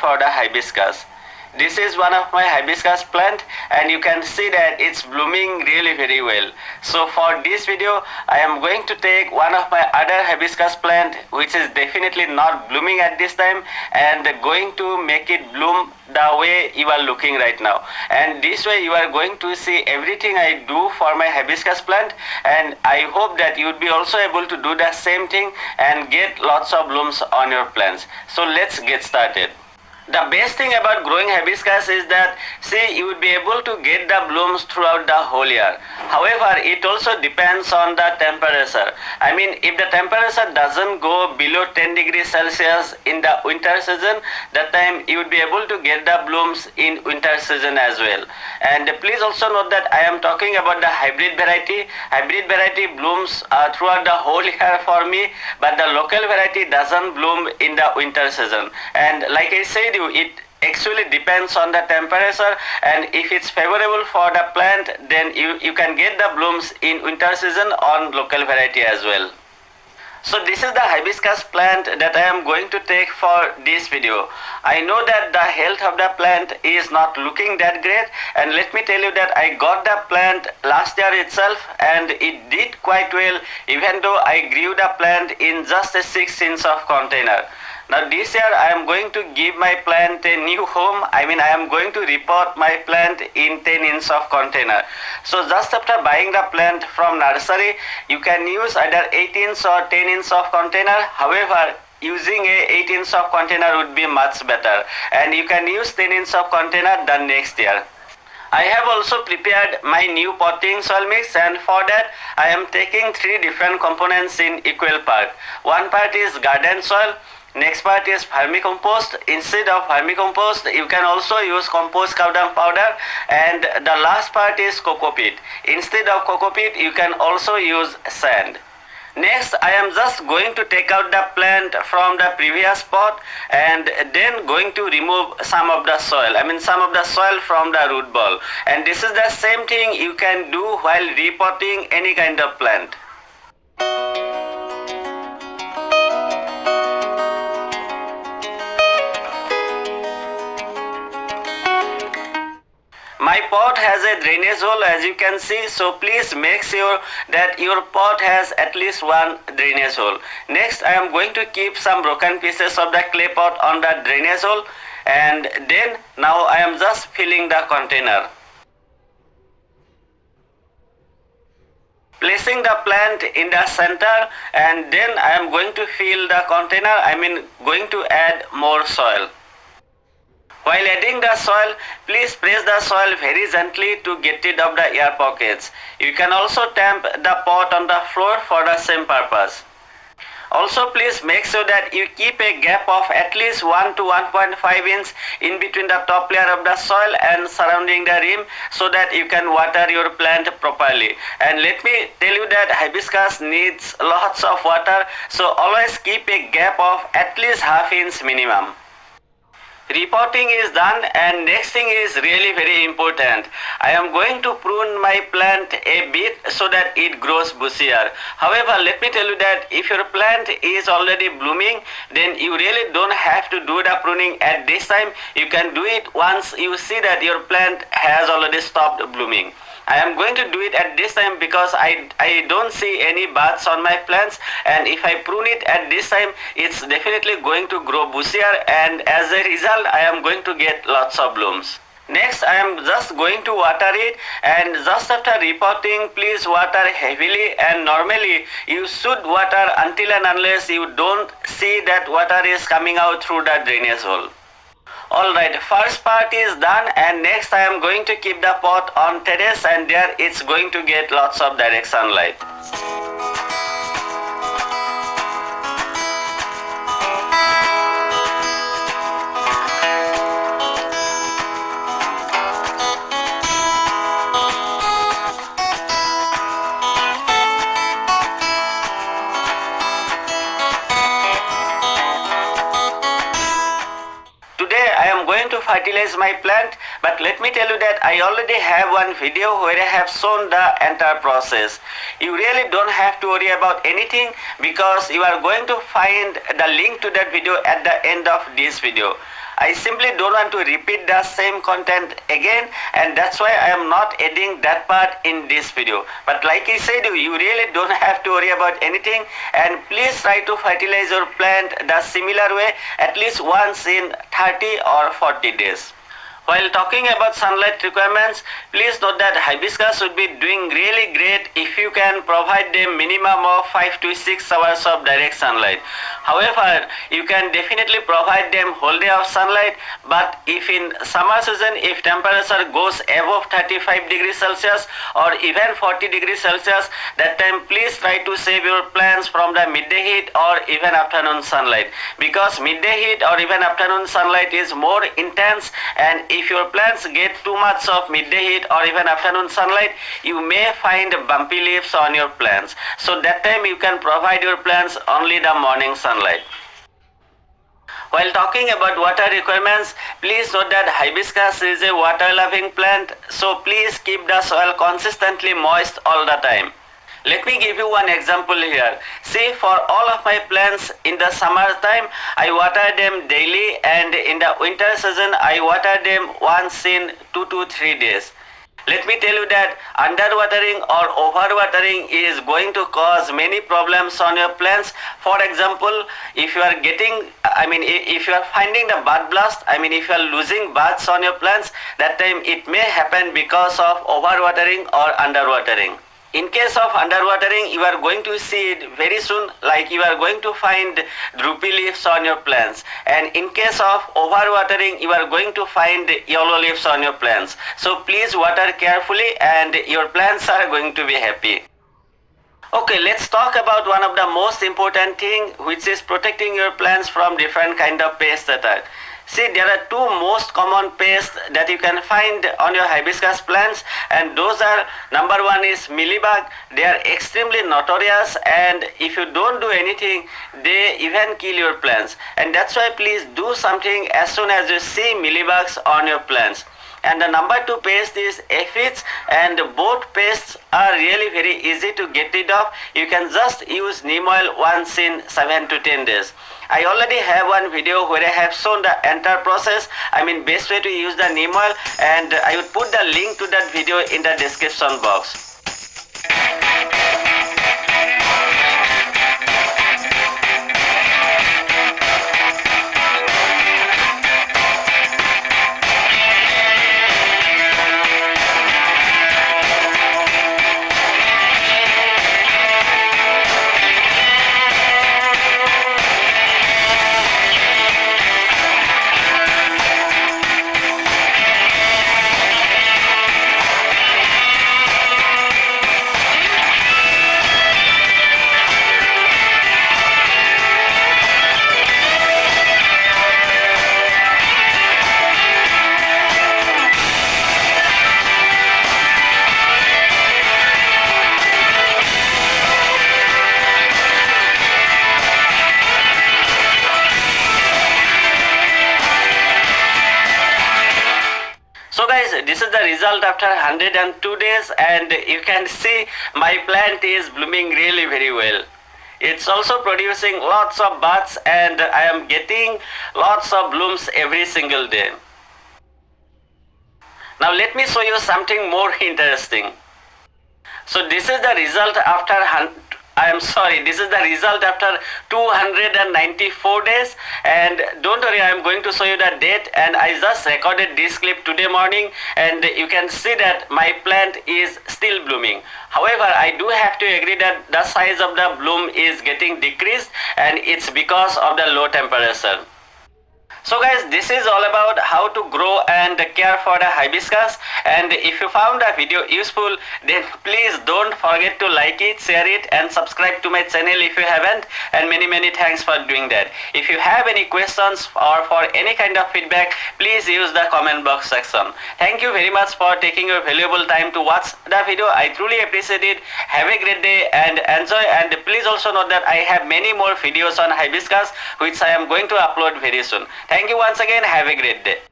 for the hibiscus. This is one of my hibiscus plant and you can see that it's blooming really very well. So for this video I am going to take one of my other hibiscus plant which is definitely not blooming at this time and going to make it bloom the way you are looking right now. And this way you are going to see everything I do for my hibiscus plant, and I hope that you would be also able to do the same thing and get lots of blooms on your plants. So let's get started. The best thing about growing hibiscus is that, see, you would be able to get the blooms throughout the whole year. However, it also depends on the temperature. I mean, if the temperature doesn't go below 10 degrees Celsius in the winter season, that time you would be able to get the blooms in winter season as well. And please also note that I am talking about the hybrid variety. Hybrid variety blooms throughout the whole year for me, but the local variety doesn't bloom in the winter season. And like I said, it actually depends on the temperature, and if it's favorable for the plant, then you can get the blooms in winter season on local variety as well. So this is the hibiscus plant that I am going to take for this video. I know that the health of the plant is not looking that great, and let me tell you that I got the plant last year itself and it did quite well, even though I grew the plant in just a 6-inch of container. Now this year I am going to give my plant a new home. I mean, I am going to repot my plant in 10-inch of container. So just after buying the plant from nursery, you can use either 8-inch or 10-inch of container. However, using a 8-inch of container would be much better, and you can use 10-inch of container the next year. I have also prepared my new potting soil mix, and for that I am taking 3 different components in equal part. One part is garden soil. Next part is vermicompost. Instead of vermicompost, you can also use compost cow dung powder. And the last part is coco peat. Instead of coco peat, you can also use sand. Next, I am just going to take out the plant from the previous pot and then going to remove some of the soil. Some of the soil from the root ball. And this is the same thing you can do while repotting any kind of plant. My pot has a drainage hole, as you can see, so please make sure that your pot has at least one drainage hole. Next, I am going to keep some broken pieces of the clay pot on the drainage hole, and then now I am just filling the container. Placing the plant in the center, and then I am going to fill the container, going to add more soil. While adding the soil, please press the soil very gently to get rid of the air pockets. You can also tamp the pot on the floor for the same purpose. Also, please make sure that you keep a gap of at least 1 to 1.5 inch in between the top layer of the soil and surrounding the rim, so that you can water your plant properly. And let me tell you that hibiscus needs lots of water, so always keep a gap of at least ½ inch minimum. Repotting is done, and next thing is really very important. I am going to prune my plant a bit so that it grows bushier. However, let me tell you that if your plant is already blooming, then you really don't have to do the pruning at this time. You can do it once you see that your plant has already stopped blooming. I am going to do it at this time because I don't see any buds on my plants, and if I prune it at this time, it's definitely going to grow bushier, and as a result I am going to get lots of blooms. Next, I am just going to water it, and just after repotting, please water heavily, and normally you should water until and unless you don't see that water is coming out through the drainage hole. Alright, first part is done, and next I am going to keep the pot on terrace, and there it's going to get lots of direct sunlight. To fertilize my plant, but let me tell you that I already have one video where I have shown the entire process. You really don't have to worry about anything because you are going to find the link to that video at the end of this video. I simply don't want to repeat the same content again, and that's why I am not adding that part in this video. But like I said, you really don't have to worry about anything, and please try to fertilize your plant the similar way at least once in 30 or 40 days. While talking about sunlight requirements, please note that hibiscus would be doing really great if you can provide them minimum of 5 to 6 hours of direct sunlight. However, you can definitely provide them whole day of sunlight, but if in summer season, if temperature goes above 35 degrees Celsius or even 40 degrees Celsius, that time please try to save your plants from the midday heat or even afternoon sunlight, because midday heat or even afternoon sunlight is more intense, and if your plants get too much of midday heat or even afternoon sunlight, you may find bumpy leaves on your plants. So that time you can provide your plants only the morning sunlight. While talking about water requirements, please note that hibiscus is a water-loving plant, so please keep the soil consistently moist all the time. Let me give you one example here. See, for all of my plants in the summer time, I water them daily, and in the winter season, I water them once in 2 to 3 days. Let me tell you that underwatering or overwatering is going to cause many problems on your plants. For example, if you are if you are finding the bud blast, if you are losing buds on your plants, that time it may happen because of overwatering or underwatering. In case of underwatering, you are going to see it very soon, like you are going to find droopy leaves on your plants. And in case of overwatering, you are going to find yellow leaves on your plants. So please water carefully and your plants are going to be happy. Okay, let's talk about one of the most important thing, which is protecting your plants from different kind of pest attack. See, there are two most common pests that you can find on your hibiscus plants, and those are, number one is mealybug. They are extremely notorious, and if you don't do anything, they even kill your plants. And that's why please do something as soon as you see mealybugs on your plants. And the number two pest is aphids, and both pests are really very easy to get rid of. You can just use neem oil once in 7 to 10 days. I already have one video where I have shown the entire process, best way to use the neem oil, and I would put the link to that video in the description box. So guys, this is the result after 102 days, and you can see my plant is blooming really very well. It's also producing lots of buds, and I am getting lots of blooms every single day. Now let me show you something more interesting. So this is the result after this is the result after 294 days, and don't worry, I am going to show you the date, and I just recorded this clip today morning, and you can see that my plant is still blooming. However, I do have to agree that the size of the bloom is getting decreased, and it's because of the low temperature. So guys, this is all about how to grow and care for the hibiscus, and if you found the video useful, then please don't forget to like it, share it, and subscribe to my channel if you haven't, and many thanks for doing that. If you have any questions or for any kind of feedback, please use the comment box section. Thank you very much for taking your valuable time to watch the video. I truly appreciate it. Have a great day and enjoy, and please also note that I have many more videos on hibiscus which I am going to upload very soon. Thank you once again. Have a great day.